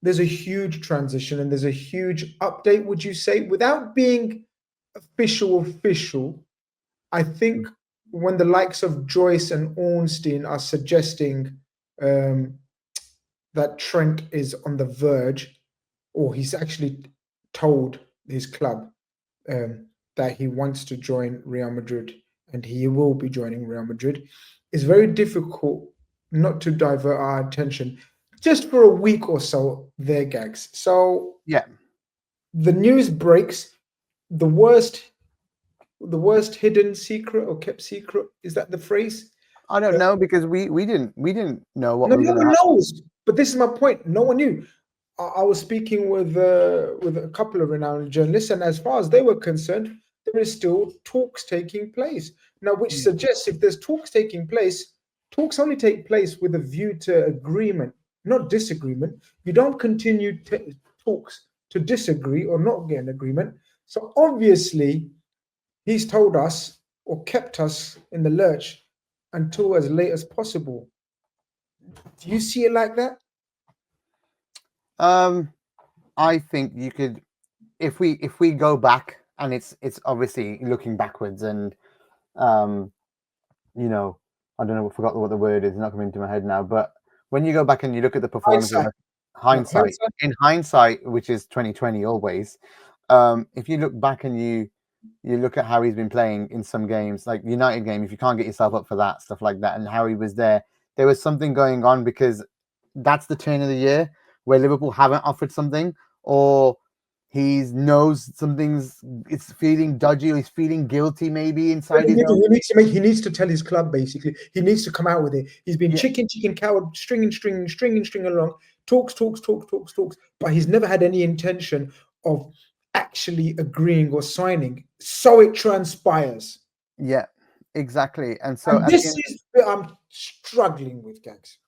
there's a huge transition and there's a huge update, would you say, without being official? I think when the likes of Joyce and Ornstein are suggesting that Trent is on the verge, or he's actually told his club that he wants to join Real Madrid and he will be joining Real Madrid, it's very difficult not to divert our attention just for a week or so, their gags. So Yeah. the news breaks. The worst hidden secret or kept secret, is that the phrase? I don't know, because we didn't know what No, was no going to one happen. knows. But this is my point. No one knew. I was speaking with a couple of renowned journalists, and as far as they were concerned, there is still talks taking place now, which suggests if there's talks taking place, talks only take place with a view to agreement, not disagreement. You don't continue talks to disagree or not get an agreement. So obviously, he's told us or kept us in the lurch until as late as possible. Do you see it like that? I think you could, if we go back, and it's obviously looking backwards, and you know, I don't know, I forgot what the word is, it's not coming into my head now, but when you go back and you look at the performances, Hindsight. No, hindsight, in hindsight, which is 2020 always, if you look back and you look at how he's been playing in some games, like the United game, if you can't get yourself up for that, stuff like that, and how he was there was something going on, because that's the turn of the year where Liverpool haven't offered something, or he knows something's, it's feeling dodgy, or he's feeling guilty maybe inside his own. He needs to tell his club, basically. He needs to come out with it. He's been Yeah, chicken coward, stringing along, talks, but he's never had any intention of actually agreeing or signing. So it transpires. yeah, exactly. And so And this is where I'm struggling with, Gags.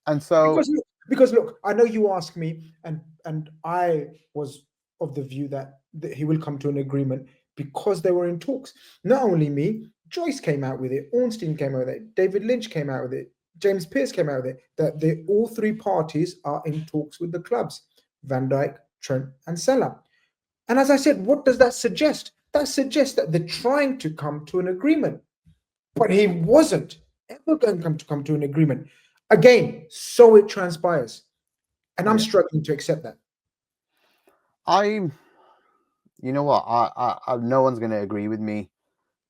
and so Because look, I know you asked me, and I was of the view that he will come to an agreement because they were in talks. Not only me, Joyce came out with it, Ornstein came out with it, David Lynch came out with it, James Pearce came out with it, that they all three parties are in talks with the clubs, Van Dijk, Trent, and Salah. And as I said, what does that suggest? That suggests that they're trying to come to an agreement. But he wasn't ever going to come to an agreement. Again, so it transpires. And I'm yeah. struggling to accept that. You know what? I no one's going to agree with me,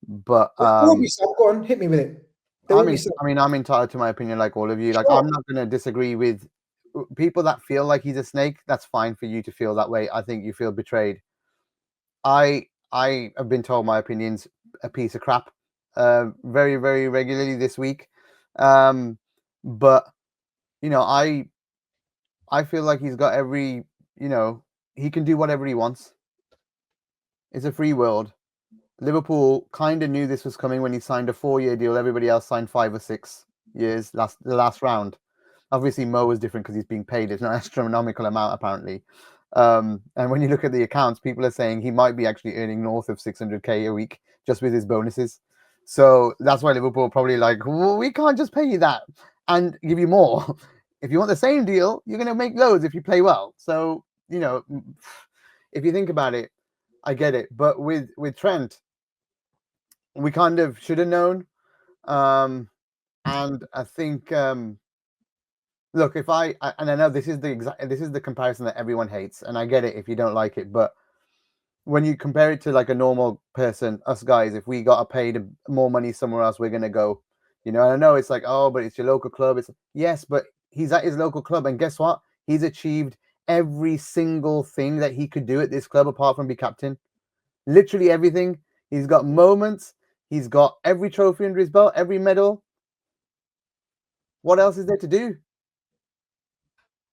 but There will be some. Go on, hit me with it. There will be some. I mean, I'm entitled to my opinion, like all of you. Like, Sure. I'm not going to disagree with people that feel like he's a snake. That's fine for you to feel that way. I think you feel betrayed. I have been told my opinion's a piece of crap, very very regularly this week, but you know, I feel like he's got every, you know, he can do whatever he wants. It's a free world. Liverpool kind of knew this was coming when he signed a 4-year deal. Everybody else signed 5 or 6 years the last round. Obviously, Mo was different because he's being paid an astronomical amount, apparently. And when you look at the accounts, people are saying he might be actually earning north of 600k a week just with his bonuses. So that's why Liverpool are probably like, well, we can't just pay you that and give you more. If you want the same deal, you're going to make loads if you play well. So, you know, if you think about it, I get it. But with Trent, we kind of should have known. And I think, look, if and I know this is the comparison that everyone hates, and I get it if you don't like it, but when you compare it to like a normal person, us guys, if we got paid more money somewhere else, we're gonna go. You know, and I know it's like, oh, but it's your local club. It's yes, but he's at his local club, and guess what? He's achieved every single thing that he could do at this club apart from be captain. Literally everything. He's got moments. He's got every trophy under his belt, every medal. What else is there to do?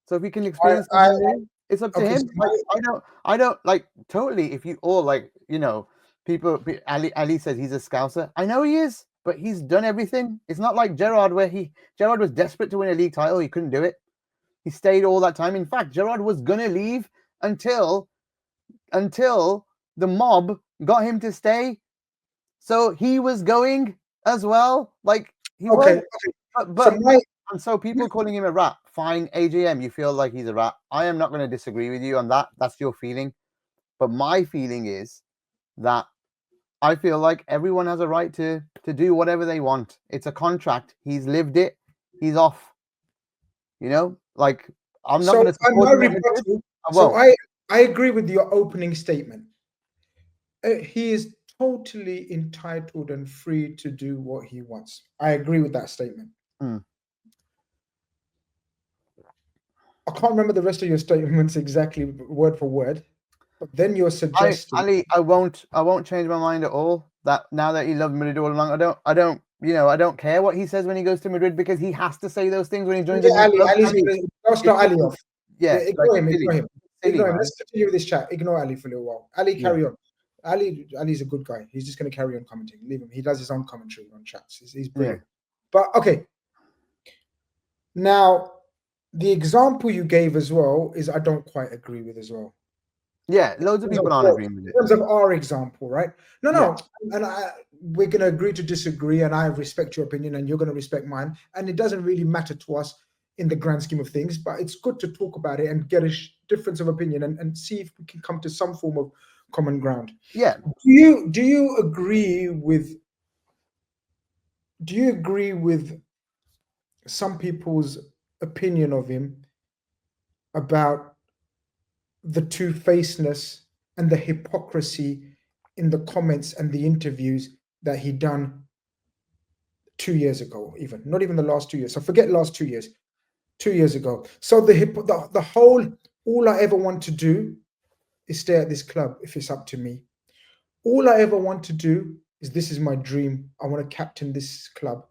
So if he can experience something new, it's up to Okay. him. Like, I don't like totally. If you all like, you know, Ali says he's a scouser. I know he is, but he's done everything. It's not like Gerrard, where Gerrard was desperate to win a league title. He couldn't do it. He stayed all that time. In fact, Gerrard was gonna leave until the mob got him to stay. So he was going as well. Like he was. Okay. But and so people calling him a rat fine, AJM, you feel like he's a rat. I am not going to disagree with you on that. That's your feeling. But my feeling is that I feel like everyone has a right to do whatever they want. It's a contract. He's lived it. He's off. You know, like I'm not So going to support my him at Madrid. rebuttal. I So won't. I agree with your opening statement. He is totally entitled and free to do what he wants. I agree with that statement. Mm. I can't remember the rest of your statements exactly word for word, but then you're suggesting. Ali, I won't change my mind at all. That now that he loved Madrid all along, I don't care what he says when he goes to Madrid because he has to say those things when he joins a new club. Ali's Ali, gonna, don't start Ali off. yeah, Ignore him. silly, Ignore him. silly, Ignore him. man. Let's continue with this chat. Ignore Ali for a little while. Ali, Yeah. carry on. Ali's a good guy. He's just going to carry on commenting. Leave him. He does his own commentary on chats. He's brilliant. But okay. Now, the example you gave as well is I don't quite agree with as well. Yeah, loads of people aren't agreeing with it. In terms of our example, right? No. And we're going to agree to disagree, and I respect your opinion, and you're going to respect mine. And it doesn't really matter to us in the grand scheme of things, but it's good to talk about it and get a difference of opinion and see if we can come to some form of common ground. Yeah. Do you agree with some people's opinion of him about the two-facedness and the hypocrisy in the comments and the interviews that he done 2 years ago, even not even the last 2 years. So forget last 2 years, 2 years ago. So the whole, all I ever want to do is stay at this club if it's up to me. All I ever want to do is, this is my dream. I want to captain this club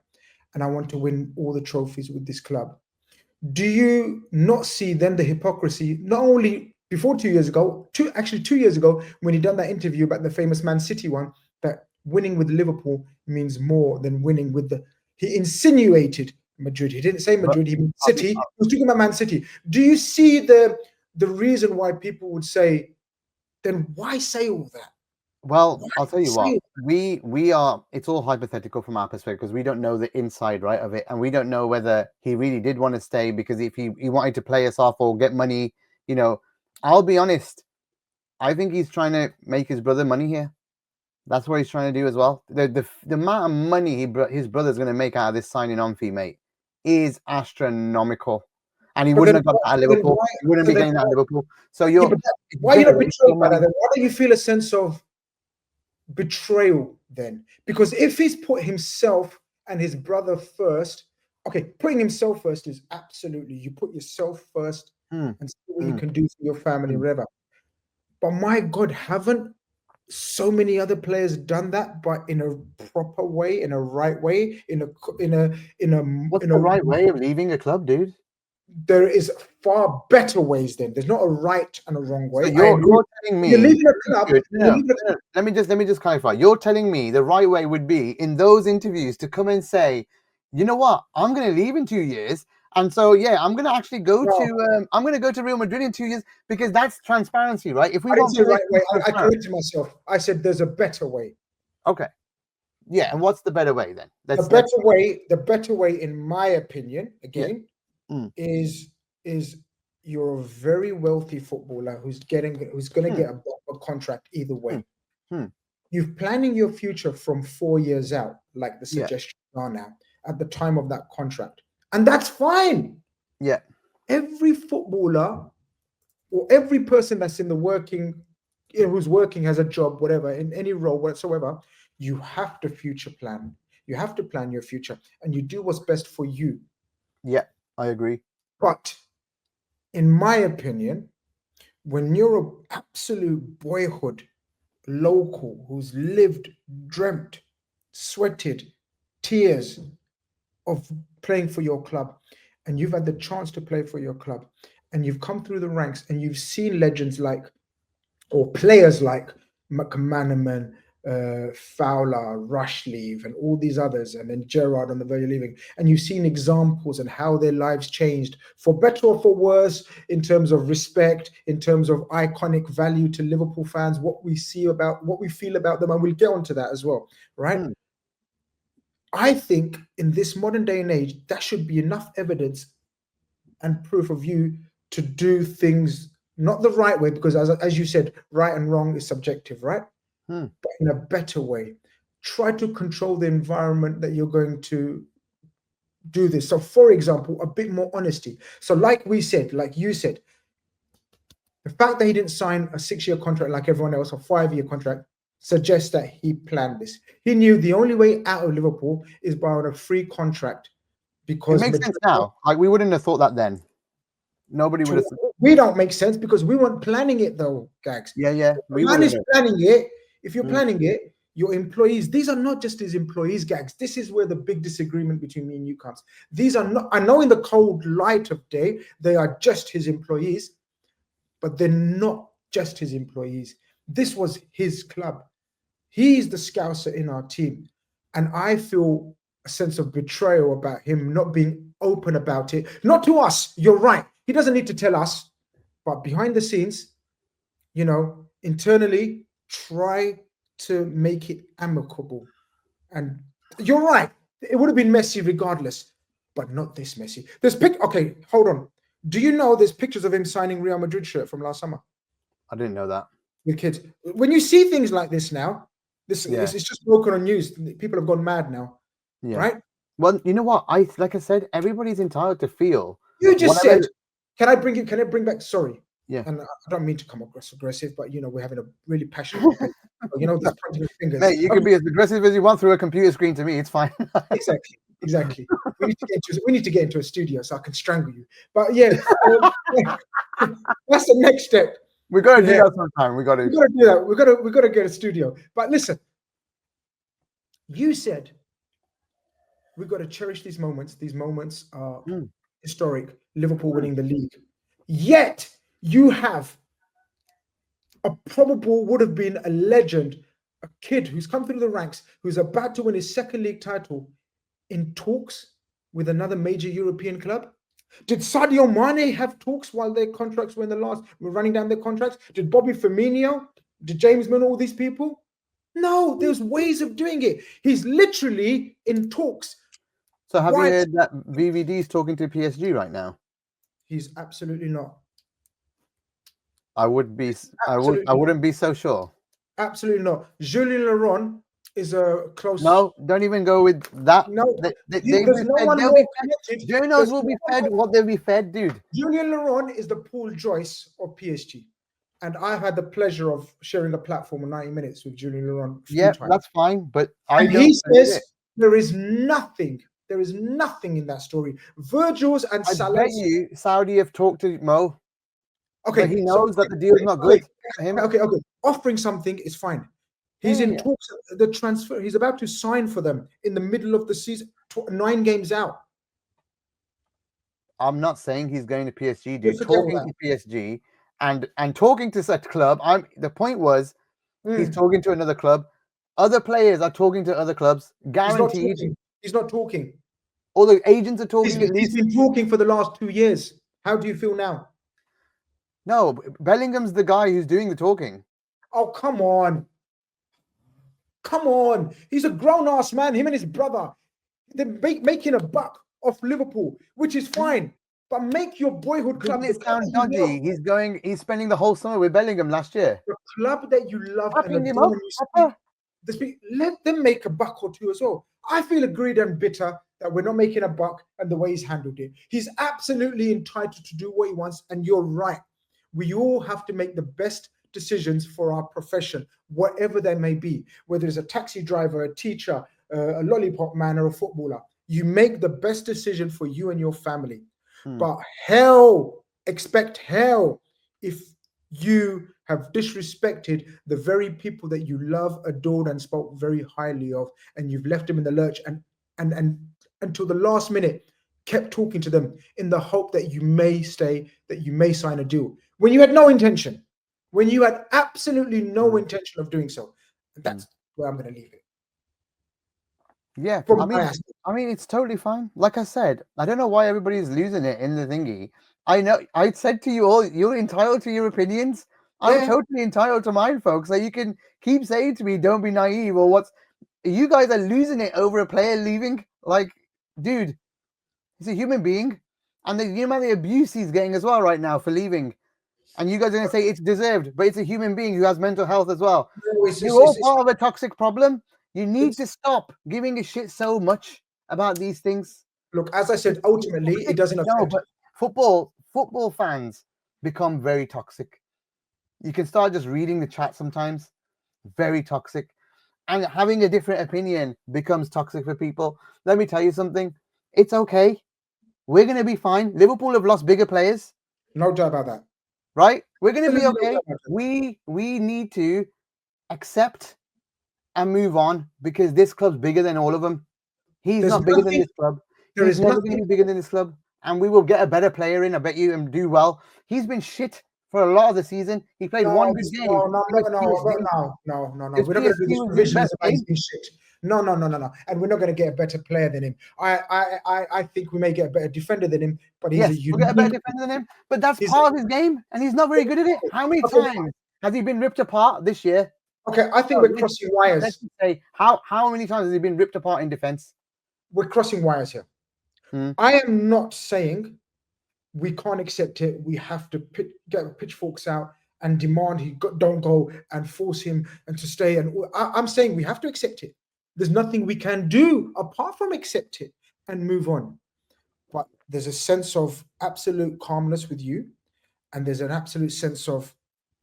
and I want to win all the trophies with this club. Do you not see then the hypocrisy, not only before 2 years ago, 2 years ago, when he done that interview about the famous Man City one, that winning with Liverpool means more than winning with he insinuated Madrid. He didn't say Madrid, he meant City. He was talking about Man City. Do you see the reason why people would say, then why say all that? Well, I'll tell you what, we are, it's all hypothetical from our perspective because we don't know the inside right of it, and we don't know whether he really did want to stay because if he wanted to play us off or get money, you know. I'll be honest, I think he's trying to make his brother money here. That's what he's trying to do as well. The amount of money his brother's going to make out of this signing on fee, mate, is astronomical. And he wouldn't have got that at Liverpool. He wouldn't be getting that at Liverpool. So why are you not betrayed by that? Why don't you feel a sense of betrayal then? Because if he's put himself and his brother first, okay, putting himself first is absolutely, you put yourself first and see what you can do for your family, whatever. But my God, haven't so many other players done that, but in a proper way, in a right way, what's the right way of leaving a club, dude? There is far better ways then. There's not a right and a wrong way. So you're telling me you're leaving a club. Let me just clarify. You're telling me the right way would be in those interviews to come and say, you know what, I'm going to leave in 2 years. And so, yeah, I'm going to actually go to Real Madrid in 2 years because that's transparency, right? If we want the right way, I corrected myself. I said there's a better way. Okay. Yeah, and what's the better way then? The better way, in my opinion, again, is you're a very wealthy footballer who's going to get a contract either way. You're planning your future from 4 years out, like the suggestions are now, at the time of that contract. And that's fine. Yeah. Every footballer or every person that's in the working, who's working, has a job, whatever, in any role whatsoever, you have to future plan. You have to plan your future and you do what's best for you. Yeah, I agree. But in my opinion, when you're an absolute boyhood local who's lived, dreamt, sweated, tears of playing for your club, and you've had the chance to play for your club, and you've come through the ranks and you've seen legends like, or players like McManaman, Fowler, Rushleaf, and all these others, and then Gerrard on the verge of leaving, and you've seen examples and how their lives changed for better or for worse in terms of respect, in terms of iconic value to Liverpool fans, what we feel about them, and we'll get onto that as well, right? I think in this modern day and age, that should be enough evidence and proof of you to do things not the right way, because as you said, right and wrong is subjective, right? But in a better way. Try to control the environment that you're going to do this. So, for example, a bit more honesty. So, like we said, like you said, the fact that he didn't sign a 6-year contract like everyone else, a 5-year contract, suggests that he planned this. He knew the only way out of Liverpool is by on a free contract, because it makes sense now. Like, we wouldn't have thought that then. Nobody would have. We don't make sense because we weren't planning it though, Gags. Yeah. The man is planning it. If you're planning it, your employees, these are not just his employees, Gags. This is where the big disagreement between me and you comes. These are not, I know in the cold light of day, they are just his employees, but they're not just his employees. This was his club. He's the scouser in our team. And I feel a sense of betrayal about him not being open about it. Not to us, you're right. He doesn't need to tell us, but behind the scenes, internally, try to make it amicable. And you're right. It would have been messy regardless, but not this messy. Okay, hold on. Do you know there's pictures of him signing Real Madrid shirt from last summer? I didn't know that. With kids. When you see things like this now, it's just broken on news. People have gone mad now. Yeah. Right? Well, you know what? Like I said, everybody's entitled to feel. You just said, can I bring back, sorry. Yeah. And I don't mean to come across aggressive, but we're having a really passionate debate. Just pointing fingers. Mate, you can be as aggressive as you want through a computer screen to me. It's fine. Exactly. We need to get into a studio so I can strangle you. But yeah, that's the next step. We got to do that sometime. We got to do that. We got to get a studio. But listen, you said we got to cherish these moments. These moments are historic. Liverpool winning the league. Yet you have would have been a legend, a kid who's come through the ranks, who's about to win his second league title, in talks with another major European club. Did Sadio Mane have talks while their contracts were running down their contracts? Did Bobby Firmino? Did James Milner? All these people? No, there's ways of doing it. He's literally in talks. So have you heard that VVD is talking to PSG right now? He's absolutely not. I wouldn't be so sure. Absolutely not. Julien Laurent is a close. No, don't even go with that. No, journos will be fed what they'll be fed, dude. Julien Laurent is the Paul Joyce of PSG. And I've had the pleasure of sharing a platform of 90 minutes with Julien Laurent. Yeah, that's fine. But he says there is nothing in that story. Virgil's and Salah's. I bet you Saudi have talked to Mo. Okay. But he knows that the deal's not good for him. Okay. Offering something is fine. He's in talks. The transfer. He's about to sign for them in the middle of the season. 9 games out. I'm not saying he's going to PSG, dude. Talking to PSG and talking to such club. The point was he's talking to another club. Other players are talking to other clubs. Guaranteed. He's not talking. All the agents are talking. He's been talking for the last 2 years. How do you feel now? No, Bellingham's the guy who's doing the talking. Oh, come on. Come on. He's a grown-ass man. Him and his brother. They're making a buck off Liverpool, which is fine. But make your boyhood club. Doesn't it sound dodgy? He's spending the whole summer with Bellingham last year. The club that you love and adore, let them make a buck or two as well. I feel aggrieved and bitter that we're not making a buck and the way he's handled it. He's absolutely entitled to do what he wants, and you're right. We all have to make the best decisions for our profession, whatever they may be, whether it's a taxi driver, a teacher, a lollipop man, or a footballer. You make the best decision for you and your family. But expect hell if you have disrespected the very people that you love, adored, and spoke very highly of, and you've left them in the lurch and until the last minute kept talking to them in the hope that you may stay, that you may sign a deal when you had no intention, when you had absolutely no intention of doing so. That's where I'm going to leave it. Yeah, I mean, it's totally fine. Like I said, I don't know why everybody's losing it in the thingy. I know I said to you all, you're entitled to your opinions. I'm totally entitled to mine, folks. So you can keep saying to me, don't be naive, or you guys are losing it over a player leaving. Like, dude, he's a human being. And the amount of abuse he's getting as well right now for leaving. And you guys are going to say it's deserved, but it's a human being who has mental health as well. No, You're all part of a toxic problem. You need it's to stop giving a shit so much about these things. look, as I said, ultimately it doesn't No, affect. but football fans become very toxic. You can start just reading the chat sometimes. Very toxic. And having a different opinion becomes toxic for people. Let me tell you something. It's okay. We're going to be fine. Liverpool have lost bigger players, No doubt about that. right? We're going to be Absolutely no okay. doubt about that. We need to accept and move on because this club's bigger than all of them. He's There's not bigger than nothing. this club. There He's is never going to nothing. be bigger than this club. And we will get a better player in, I bet you, and do well. He's been shit for a lot of the season. He played one good game. No, It was PSG. no. It was We're not going to do PSG this was his provisions best about he's game. been shit. No. And we're not going to get a better player than him. I think we may get a better defender than him, but he's Yes, a we'll get a better unique. defender than him. But that's He's part of his game, and he's not very good at it. How many okay. times has he been ripped apart this year? Okay, I think No, we're crossing wires. let's just say how many times has he been ripped apart in defense? We're crossing wires here. I am not saying we can't accept it. We have to get pitchforks out and demand don't go and force him and to stay. And I'm saying we have to accept it. There's nothing we can do apart from accept it and move on. But there's a sense of absolute calmness with you, and there's an absolute sense of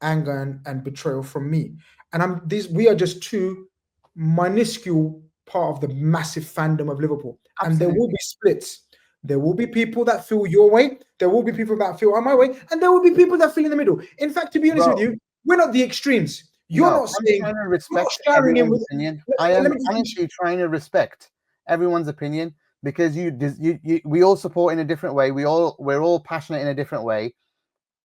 anger and betrayal from me. And we are just two minuscule part of the massive fandom of Liverpool. And there will be splits. There will be people that feel your way. There will be people that feel my way, and there will be people that feel in the middle. In fact, to be honest with you, we're not the extremes. You're not saying I'm trying to you're not respect sharing him everyone's with. opinion. Let I am me just finish. honestly trying to respect everyone's opinion because we all support in a different way. We're all passionate in a different way.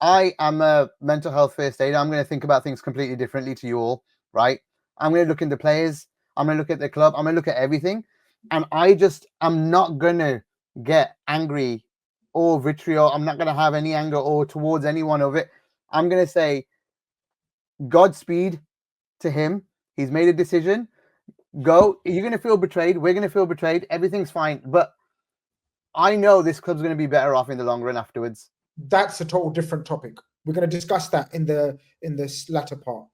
I am a mental health first aider. I'm going to think about things completely differently to you all, right? I'm going to look into players. I'm going to look at the club. I'm going to look at everything. And I'm not going to get angry or vitriol. I'm not going to have any anger or towards any one of it. I'm going to say Godspeed to him. He's made a decision. Go. You're going to feel betrayed. We're going to feel betrayed. Everything's fine. But I know this club's going to be better off in the long run afterwards. That's a total different topic. We're going to discuss that in this latter part.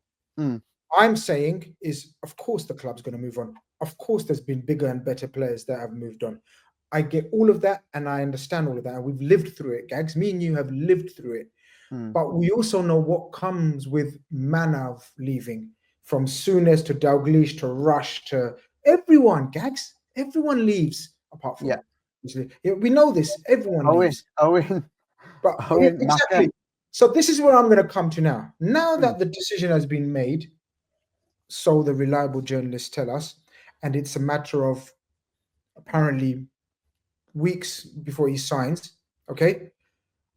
I'm saying is, of course, the club's going to move on. Of course, there's been bigger and better players that have moved on. I get all of that, and I understand all of that. And we've lived through it, Gags. Me and you have lived through it. But we also know what comes with Manav leaving, from Souness to Dalglish to Rush to everyone, Gags. Everyone leaves apart from we know this. Everyone leaves. But exactly. So this is where I'm going to come to now. Now that the decision has been made, so the reliable journalists tell us, and it's a matter of apparently weeks before he signs. Okay,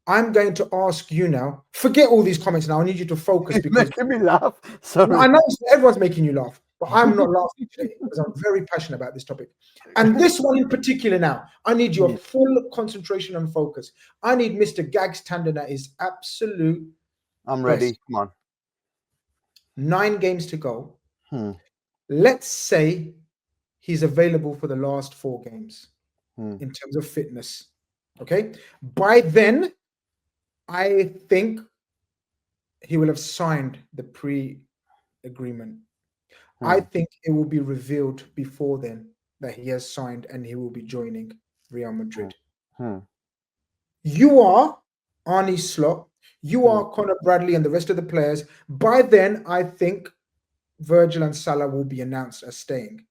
I'm going to ask you now. Forget all these comments now. I need you to focus because making me laugh. Sorry. I know everyone's making you laugh, but I'm not laughing today because I'm very passionate about this topic. And this one in particular now, I need your full concentration and focus. I need Mr. Gags Tandon at his absolute I'm ready. Come on. 9 games to go. Let's say he's available for the last 4 games in terms of fitness. Okay. By then, I think he will have signed the pre-agreement. I think it will be revealed before then that he has signed and he will be joining Real Madrid. You are Arnie Slot. You are Conor Bradley and the rest of the players. By then, I think Virgil and Salah will be announced as staying.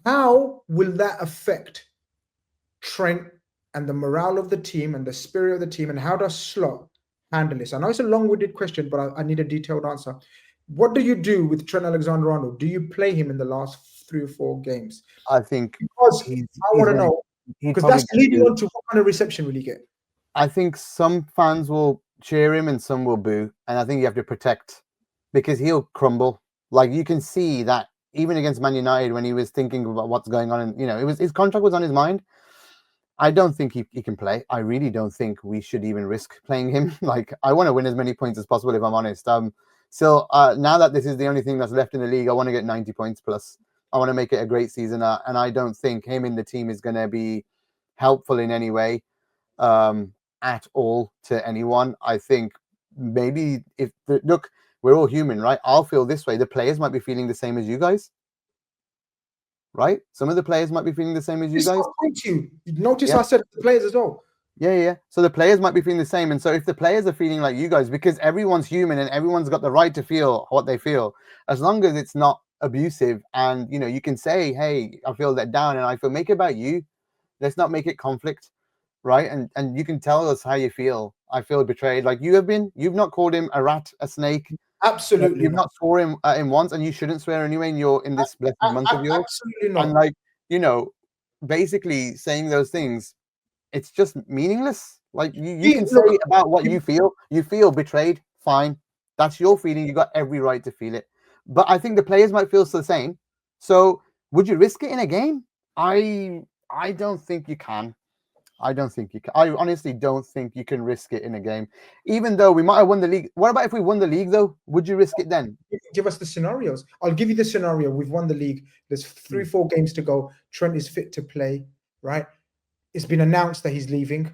How will that affect Trent and the morale of the team and the spirit of the team? And how does Slot handle this? I know it's a long-winded question, but I need a detailed answer. What do you do with Trent Alexander-Arnold? Do you play him in the last 3 or 4 games? I think because I want to know, because that's leading on to what kind of reception will he get? I think some fans will cheer him and some will boo, and I think you have to protect because he'll crumble. Like you can see that even against Man United when he was thinking about what's going on, and it was his contract was on his mind. I don't think he can play. I really don't think we should even risk playing him. Like I want to win as many points as possible if I'm honest. So now that this is the only thing that's left in the league, I want to get 90 points plus. I want to make it a great season, and I don't think him in the team is going to be helpful in any way. at all to anyone. I think maybe look, we're all human, right? I'll feel this way. The players might be feeling the same as you guys, right? Some of the players might be feeling the same as you guys. You notice I said the players as well. Yeah. So the players might be feeling the same. And so if the players are feeling like you guys, because everyone's human and everyone's got the right to feel what they feel, as long as it's not abusive and, you know, you can say, hey, I feel let down and I feel, make it about you. Let's not make it conflict, right? And you can tell us how you feel. I feel betrayed. Like you've not called him a rat, a snake. Absolutely You've not swore him at him once, and you shouldn't swear anyway in this blessed month of yours. Absolutely not. And like, you know, basically saying those things, it's just meaningless. Like you can say about what you feel betrayed, fine. That's your feeling. You got every right to feel it. But I think the players might feel the same. So would you risk it in a game? I don't think you can. I don't think you can. I honestly don't think you can risk it in a game, even though we might have won the league. What about if we won the league, though? Would you risk it then? Give us the scenarios. I'll give you the scenario. We've won the league. There's 3-4 games to go. Trent is fit to play, right? It's been announced that he's leaving.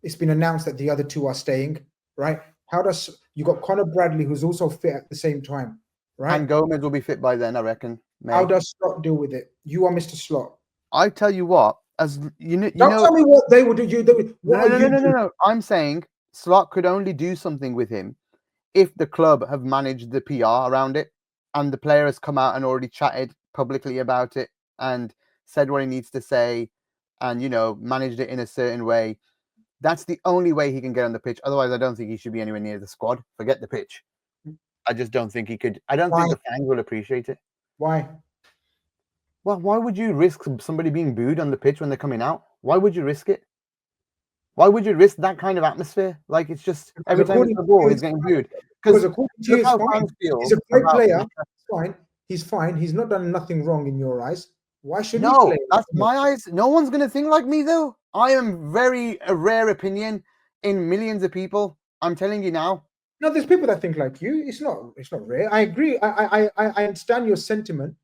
It's been announced that the other two are staying, right? How does you got Conor Bradley, who's also fit at the same time, right? And Gomez will be fit by then, I reckon. How does Slot deal with it? You are Mr. Slot. I tell you what, as don't tell me what they would do. No. I'm saying Slot could only do something with him if the club have managed the PR around it and the player has come out and already chatted publicly about it and said what he needs to say and, you know, managed it in a certain way. That's the only way he can get on the pitch. Otherwise, I don't think he should be anywhere near the squad. Forget the pitch. I just don't think he could. I don't think the fans will appreciate it. Why? Well, why would you risk somebody being booed on the pitch when they're coming out? Why would you risk it? Why would you risk that kind of atmosphere? Like, it's just every time it's the ball, he's getting booed. Because according to you, he's a great player. Fine. He's fine. He's not done nothing wrong in your eyes. Why should he play? That's my eyes. No one's going to think like me, though. I am a rare opinion in millions of people. I'm telling you now. No, there's people that think like you. It's not rare. I agree. I understand your sentiment.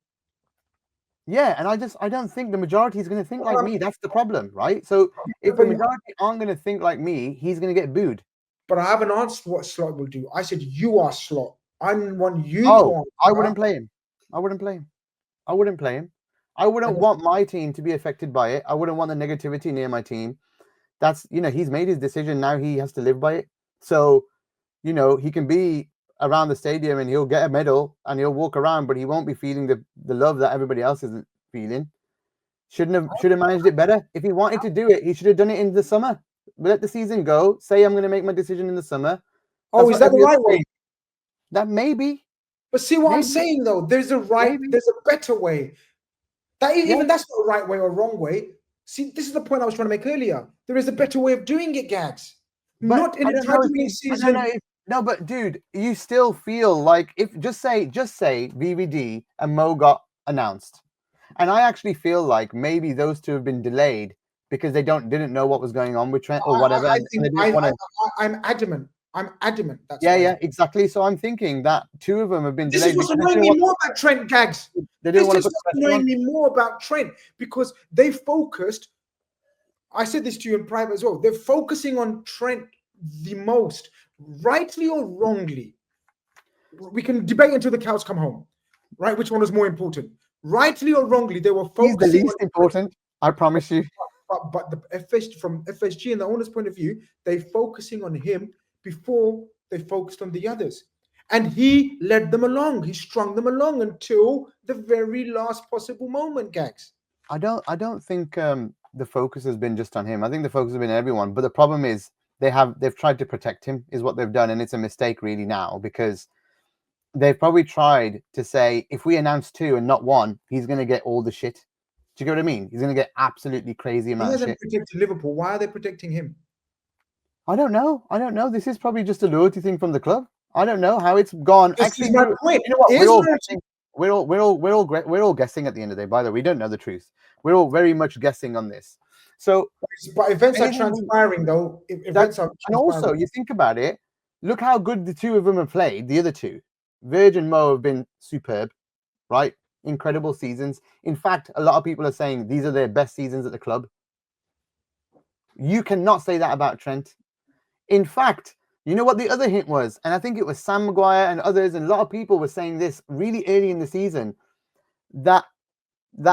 Yeah, and I don't think the majority is going to think like me. That's the problem, right? So if the majority aren't going to think like me, he's going to get booed. But I haven't asked what Slot will do. I said you are Slot. I want you. I wouldn't play him. I wouldn't play him. I wouldn't want my team to be affected by it. I wouldn't want the negativity near my team. That's, you know, he's made his decision. Now he has to live by it. So, you know, he can be around the stadium and he'll get a medal and he'll walk around, but he won't be feeling the love that everybody else isn't feeling. Should have managed it better. If he wanted to do it, he should have done it in the summer. Let the season go. Say I'm going to make my decision in the summer. Is that the right way? That maybe. But see what I'm saying though. There's a there's a better way. That's not the right way or wrong way. See, this is the point I was trying to make earlier. There is a better way of doing it, Gags. But not in a titling season. No, but dude, you still feel like if just say VVD and Mo got announced, and I actually feel like maybe those two have been delayed because they didn't know what was going on with Trent or whatever. I'm adamant. That's exactly. So I'm thinking that two of them have been delayed. This is what's annoying me more about Trent, Gags. This is what's annoying me more about Trent because they focused. I said this to you in private as well. They're focusing on Trent the most, rightly or wrongly. We can debate until the cows come home, right? Which one was more important? Rightly or wrongly, they were focusing. He's the least important, I promise you. But from FSG and the owner's point of view, they're focusing on him before they focused on the others. And he led them along. He strung them along until the very last possible moment, Gags. I don't think the focus has been just on him. I think the focus has been on everyone. But the problem is they've tried to protect him, is what they've done, and it's a mistake really now because they've probably tried to say if we announce two and not one, he's going to get all the shit. Do you get what I mean? He's going to get absolutely crazy amount of shit. He hasn't protected Liverpool. Why are they protecting him? I don't know. This is probably just a loyalty thing from the club. I don't know how it's gone. Actually, you know what? We're all guessing at the end of the day. By the way, we don't know the truth. We're all very much guessing on this. So, but events are transpiring, though. And also, you think about it. Look how good the two of them have played. The other two, Virg and Mo, have been superb, right? Incredible seasons. In fact, a lot of people are saying these are their best seasons at the club. You cannot say that about Trent. In fact, you know what the other hint was? And I think it was Sam Maguire and others, and a lot of people were saying this really early in the season, that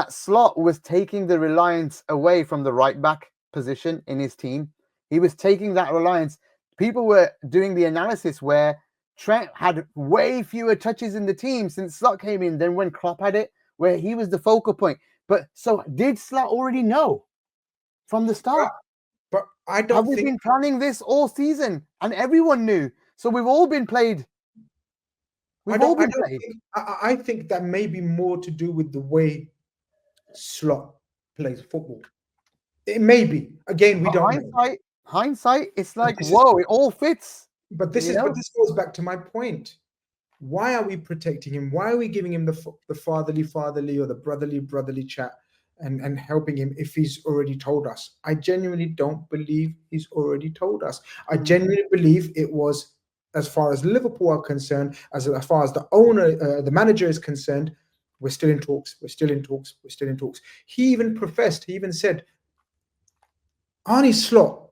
Slot was taking the reliance away from the right back position in his team. He was taking that reliance. People were doing the analysis where Trent had way fewer touches in the team since Slot came in than when Klopp had it, where he was the focal point. But so did Slot already know from the start? But I Have don't we think been planning this all season? And everyone knew. So we've all been played. I We've don't all I been don't played. think I think that may be more to do with the way Slot plays football. It may be. Again, we But don't know. hindsight, it's But like, this is whoa, it all fits. but You know? this goes back to my point. Why are we protecting him? Why are we giving him the fatherly or the brotherly chat and helping him if he's already told us? I genuinely don't believe he's already told us. I Mhm. genuinely believe it was, as far as Liverpool are concerned, as far as the owner, the manager is concerned, we're still in talks. We're still in talks. We're still in talks. He even said, Arnie Slot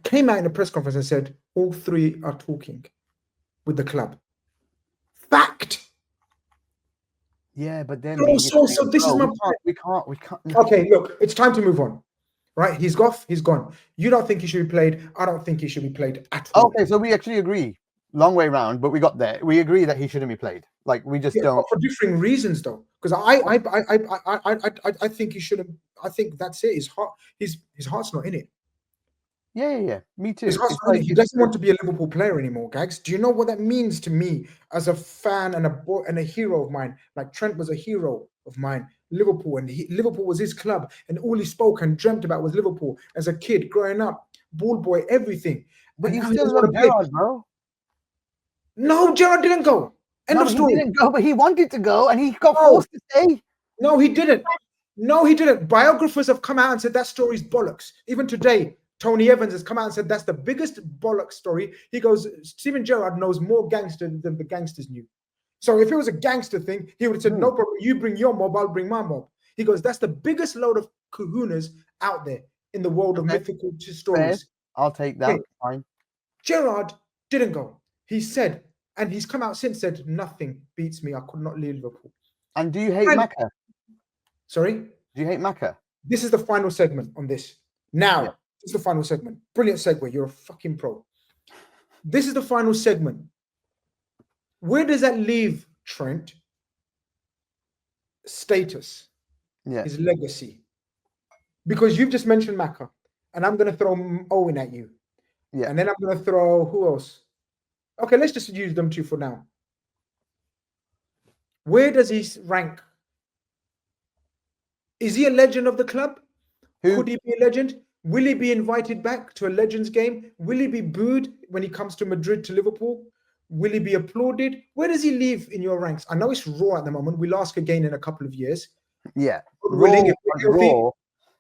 came out in a press conference and said all three are talking with the club. Fact. Yeah, but then So this is my point. we can't. Okay, look, it's time to move on. Right? He's off, he's gone. You don't think he should be played. I don't think he should be played at all. Okay, so we actually agree. Long way round, but we got there. We agree that he shouldn't be played. Like we just Yeah, don't. but for differing reasons though. Because I think he shouldn't. I think that's it. His heart's not in it. Yeah. Me His too. heart's It's not in like it. He doesn't want to be a Liverpool player anymore, Gags. Do you know what that means to me as a fan and a hero of mine? Like Trent was a hero of mine. Liverpool, and Liverpool was his club, and all he spoke and dreamt about was Liverpool as a kid growing up, ball boy, everything. but And you now he still doesn't love want to play. Gerrard, bro. No, Gerrard didn't go. End No, of but he story. didn't go, but he wanted to go and he got No, forced to stay. no, he didn't. No, he didn't. Biographers have come out and said that story's bollocks. Even today, Tony Evans has come out and said that's the biggest bollock story. He goes, Steven Gerrard knows more gangster than the gangsters knew. So if it was a gangster thing, he would have said, no problem, you bring your mob, I'll bring my mob. He goes, that's the biggest load of kahunas out there in the world of Okay. mythical Fair. stories. I'll take that. Okay. Fine. Gerrard didn't go. He said, and he's come out since said, nothing beats me. I could not leave Liverpool. And do you hate And- Macca? Sorry? Do you hate Macca? This is the final segment on this. Now, Yeah. this is the final segment. Brilliant segue. You're a fucking pro. This is the final segment. Where does that leave Trent? Status, Yeah. his legacy. Because you've just mentioned Macca, and I'm going to throw Owen at you. Yeah. And then I'm going to throw who else? Okay, let's just use them two for now. Where does he rank? Is he a legend of the club? Who? Could he be a legend? Will he be invited back to a Legends game? Will he be booed when he comes to Madrid to Liverpool? Will he be applauded? Where does he live in your ranks? I know it's raw at the moment. We'll ask again in a couple of years. Yeah. God willing, if we're healthy, Raw.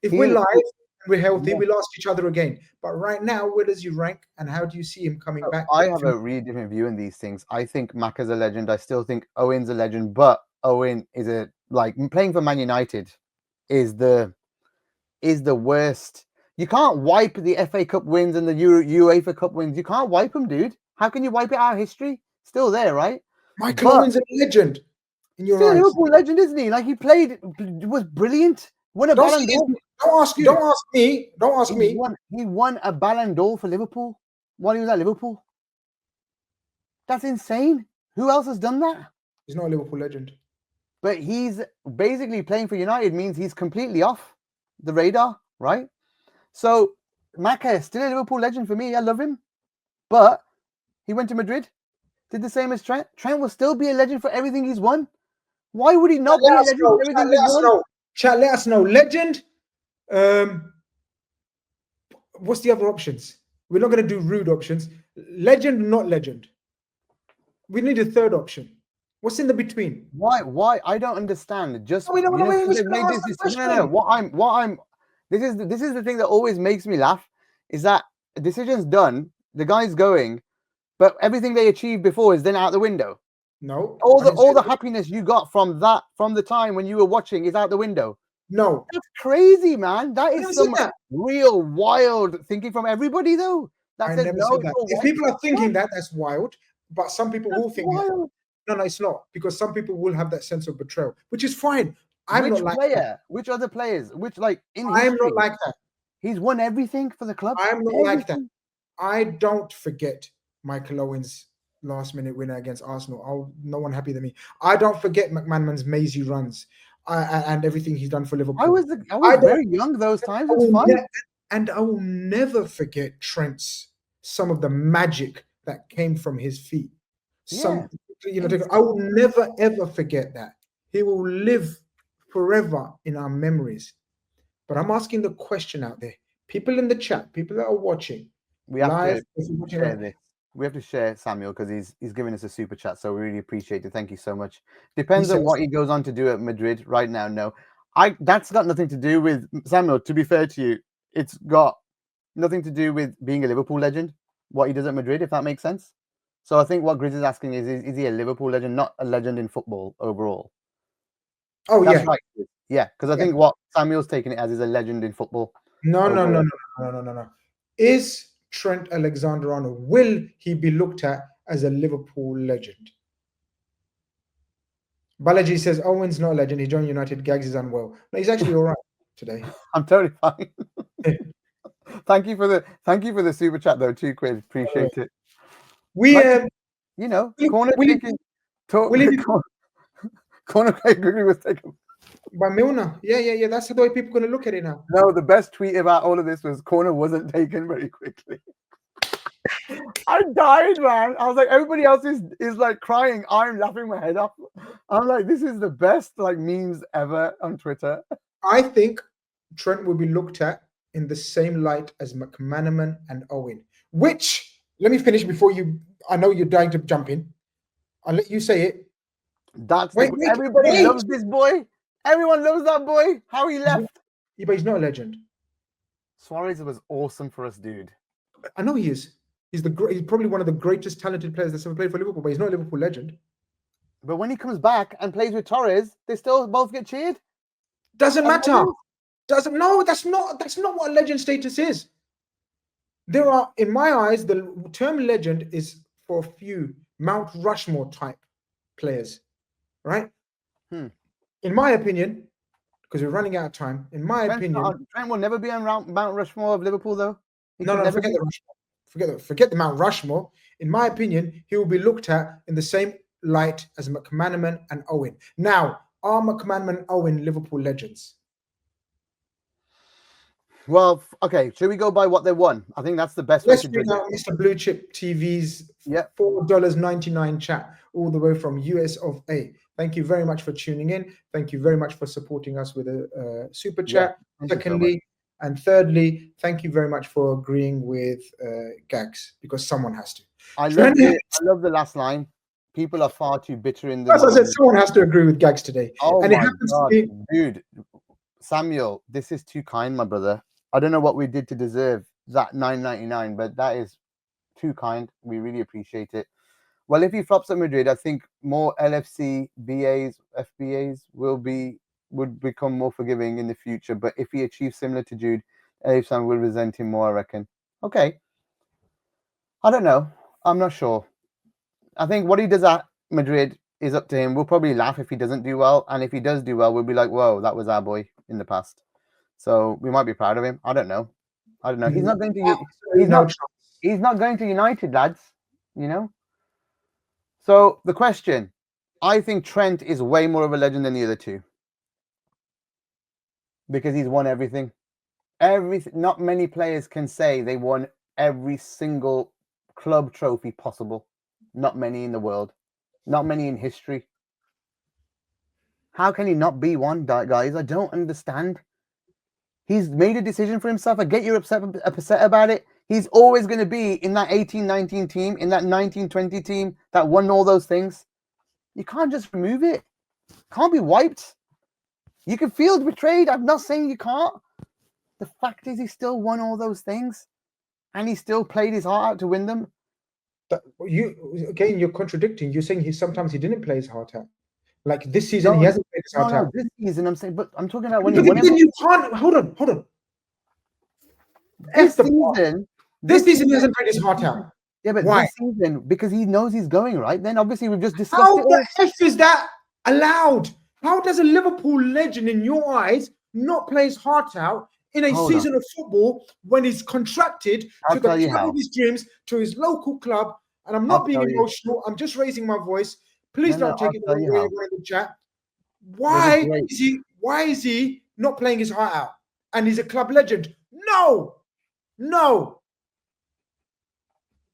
if we're live and we're healthy, Yeah. we'll ask each other again. But right now, where does he rank and how do you see him coming back? I have a really different view in these things. I think Macca's a legend. I still think Owen's a legend, but Owen is playing for Man United is the worst. You can't wipe the FA Cup wins and the UEFA Cup wins. You can't wipe them, dude. How can you wipe it out of history? Still there, right? Michael Owen's a legend in your Still a eyes. Liverpool legend, isn't he? Like he played, was brilliant. Won a Ballon d'Or. Don't ask me. Don't ask me. He won a Ballon d'Or for Liverpool while he was at Liverpool. That's insane. Who else has done that? He's not a Liverpool legend. But he's basically playing for United means he's completely off the radar, right? So Macca is still a Liverpool legend for me. I love him. But he went to Madrid, did the same as Trent. Trent will still be a legend for everything he's won. Why would he not be a legend for everything he's won? Chat, let us know. Legend. What's the other options? We're not going to do rude options. Legend, not legend. We need a third option. What's in the between? Why? I don't understand. Just This is the thing that always makes me laugh is that a decision's done, the guy's going, but everything they achieved before is then out the window. No. All the happiness you got from the time when you were watching is out the window. No, That's crazy, man. That I is never said some that. real wild thinking from everybody, though. That I says never no, said it's that. all If white. people are What? thinking that, that's wild. But some people That's will think that. wild. No, it's not, because some people will have that sense of betrayal, which is fine. I'm Which not like that. player? Which other players? Which, like, in I'm not history? like that. He's won everything for the club. I'm not like that. Everything. I don't forget Michael Owen's last minute winner against Arsenal. No one happier than me. I don't forget McManaman's mazy runs and everything he's done for Liverpool. I was don't. very young those times. I It's will fine. and I will never forget some of the magic that came from his feet. Yeah. I will never ever forget that. He will live forever in our memories. But I'm asking the question out there. People in the chat, people that are watching We have live, to if you're watching share live, this. We have to share Samuel because he's giving us a super chat, so we really appreciate it. Thank you so much. he Depends on says, what he goes on to do at Madrid right now. No, that's got nothing to do with Samuel. To be fair to you, it's got nothing to do with being a Liverpool legend. What he does at Madrid, if that makes sense. So I think what Grizz is asking is he a Liverpool legend, not a legend in football overall? oh That's yeah, right. Yeah, because I yeah. think what Samuel's taking it as is a legend in football. No. Is Trent Alexander-Arnold, will he be looked at as a Liverpool legend? Balaji says Owen's not a legend. He joined United. Gags is unwell. No, he's actually all right today. I'm totally fine. Thank you for the super chat though. £2. Appreciate it. We Corner will taking talk. he be Corner Gregory was taken. by Milner? Yeah. That's the way people are going to look at it now. No, the best tweet about all of this was Corner wasn't taken very quickly. I died, man. I was like, everybody else is like crying. I'm laughing my head off. I'm like, this is the best like memes ever on Twitter. I think Trent will be looked at in the same light as McManaman and Owen. Which, let me finish before you. I know you're dying to jump in. I'll let you say it. Everybody loves this boy. Everyone loves that boy. How he left. Yeah, but he's not a legend. Suarez was awesome for us, dude. I know he is. He's probably one of the greatest talented players that's ever played for Liverpool, but he's not a Liverpool legend. But when he comes back and plays with Torres, they still both get cheered. Doesn't matter. That's not what a legend status is. There are, in my eyes, the term legend is for a few Mount Rushmore type players, right? In my opinion, because we're running out of time. In my opinion, Trent will never be on Mount Rushmore of Liverpool, though. No, forget the Rushmore. Forget the Mount Rushmore. In my opinion, he will be looked at in the same light as McManaman and Owen. Now, are McManaman and Owen Liverpool legends? Well, okay. Should we go by what they won? I think that's the best way to do it. Let's read out Mr. Blue Chip TV's $4.99 chat all the way from US of A. Thank you very much for tuning in. Thank you very much for supporting us with a super chat. Secondly, and thirdly, thank you very much for agreeing with Gags, because someone has to. I love the last line. People are far too bitter in the. As I said, someone has to agree with Gags today. Oh and my God, dude. Samuel, this is too kind, my brother. I don't know what we did to deserve that $9.99, but that is too kind. We really appreciate it. Well, if he flops at Madrid, I think more LFC, BAs, FBAs would become more forgiving in the future. But if he achieves similar to Jude, LFC will resent him more, I reckon. Okay. I don't know. I'm not sure. I think what he does at Madrid is up to him. We'll probably laugh if he doesn't do well. And if he does do well, we'll be like, whoa, that was our boy in the past. So we might be proud of him. I don't know. He's not going to he's not going to United, lads. You know? So the question, I think Trent is way more of a legend than the other two. Because he's won everything. Not many players can say they won every single club trophy possible. Not many in the world. Not many in history. How can he not be one, guys? I don't understand. He's made a decision for himself. I get you're upset about it. He's always going to be in that 18-19 team, in that 19-20 team that won all those things. You can't just remove it. Can't be wiped. You can feel betrayed. I'm not saying you can't. The fact is he still won all those things. And he still played his heart out to win them. You're contradicting. You're saying sometimes he didn't play his heart out. Like this season, he hasn't played his heart out. This season I'm saying, but I'm talking about when But he won then it. you can't. Hold on. This season he hasn't played his heart out. Yeah, but Why? this season, because he knows he's going, right? Then obviously we've just discussed How it the all. F is that allowed? How does a Liverpool legend in your eyes not play his heart out in a season of football when he's contracted to the club of his dreams, to his local club? And I'm not being emotional. I'm just raising my voice. Please don't take it the wrong way in the chat. Why is he not playing his heart out? And he's a club legend. No.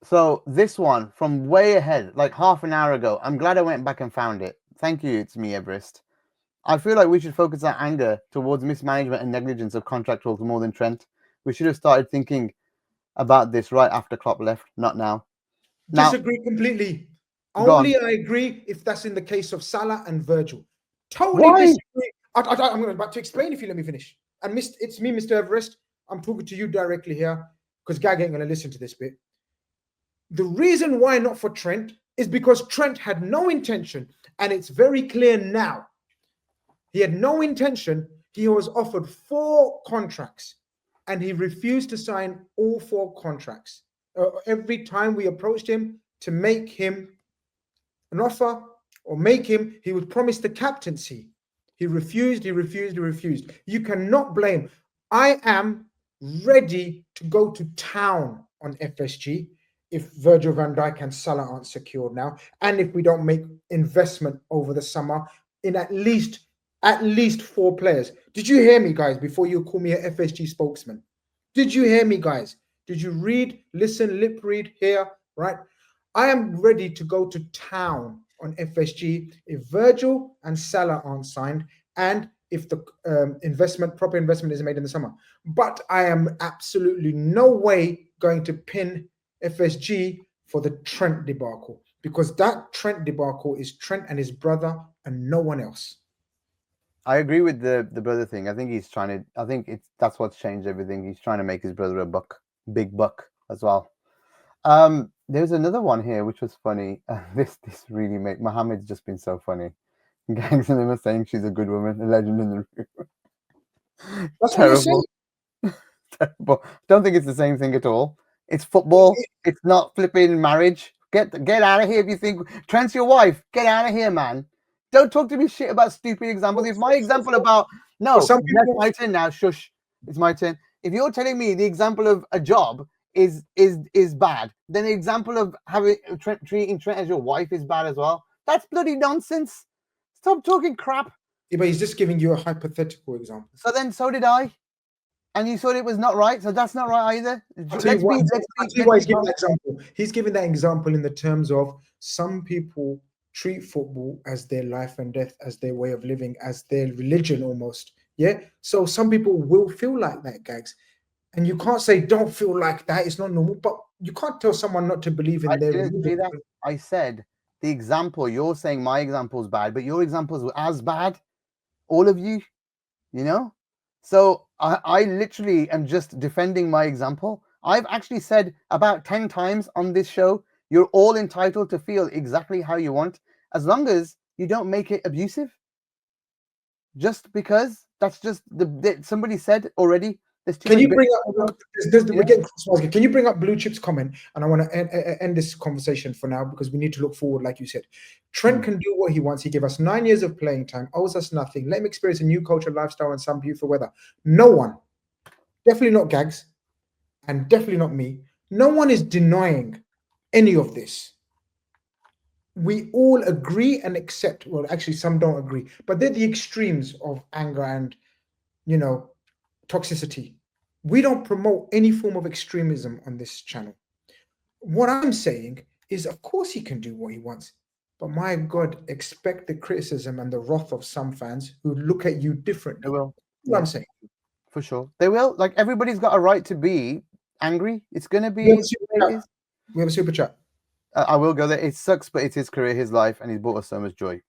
So this one from way ahead, like half an hour ago. I'm glad I went back and found it. Thank you, it's me, Everest. I feel like we should focus our anger towards mismanagement and negligence of contractuals more than Trent. We should have started thinking about this right after Klopp left, not now. Disagree completely. Only I agree if that's in the case of Salah and Virgil. Totally disagree. I'm about to explain if you let me finish. And it's me, Mr. Everest. I'm talking to you directly here because Gag ain't going to listen to this bit. The reason why not for Trent is because Trent had no intention, and it's very clear now. He had no intention. He was offered 4 contracts, and he refused to sign all 4 contracts. Every time we approached him to make him an offer or he would promise the captaincy. He refused. You cannot blame. I am ready to go to town on FSG if Virgil van Dijk and Salah aren't secured now, and if we don't make investment over the summer in at least 4 players. Did you hear me, guys, before you call me a FSG spokesman? Did you hear me, guys? Did you read, listen, lip read, hear, right? I am ready to go to town on FSG if Virgil and Salah aren't signed and if the proper investment is made in the summer. But I am absolutely no way going to pin FSG for the Trent debacle, because that Trent debacle is Trent and his brother and no one else. I agree with the brother thing. I think he's trying to. I think that's what's changed everything. He's trying to make his brother a big buck as well. There's another one here which was funny. This really made Mohammed's just been so funny. Gags and him are saying she's a good woman, a legend in the room. That's terrible. Terrible. Don't think it's the same thing at all. It's football. It's not flipping marriage. Get out of here if you think Trent's your wife. Get out of here, man. Don't talk to me shit about stupid examples. If my example about it's my turn now. Shush. It's my turn. If you're telling me the example of a job is bad, then the example of treating Trent as your wife is bad as well. That's bloody nonsense. Stop talking crap. Yeah, but he's just giving you a hypothetical example. So did I. And you thought it was not right, so that's not right either. I'll tell you why he's giving that example. He's giving that example in the terms of some people treat football as their life and death, as their way of living, as their religion almost. Yeah. So some people will feel like that, Gags. And you can't say don't feel like that. It's not normal. But you can't tell someone not to believe in their religion. Say that. I said the example, you're saying my example is bad, but your examples were as bad. All of you, you know? So I literally am just defending my example. I've actually said about 10 times on this show, you're all entitled to feel exactly how you want, as long as you don't make it abusive. Just because that's just somebody said already. Can you bring up? We're getting crosswise. Can you bring up Blue Chip's comment? And I want to end this conversation for now because we need to look forward, like you said. Trent can do what he wants. He gave us 9 years of playing time, owes us nothing. Let him experience a new culture, lifestyle, and some beautiful weather. No one, definitely not Gags, and definitely not me. No one is denying any of this. We all agree and accept. Well, actually, some don't agree, but they're the extremes of anger and, toxicity. We don't promote any form of extremism on this channel. What I'm saying is, of course, he can do what he wants, but my God, expect the criticism and the wrath of some fans who look at you differently. They will. That's what I'm saying. For sure. They will. Like, everybody's got a right to be angry. It's going to be. We have a super chat. I will go there. It sucks, but it's his career, his life, and he's brought us so much joy.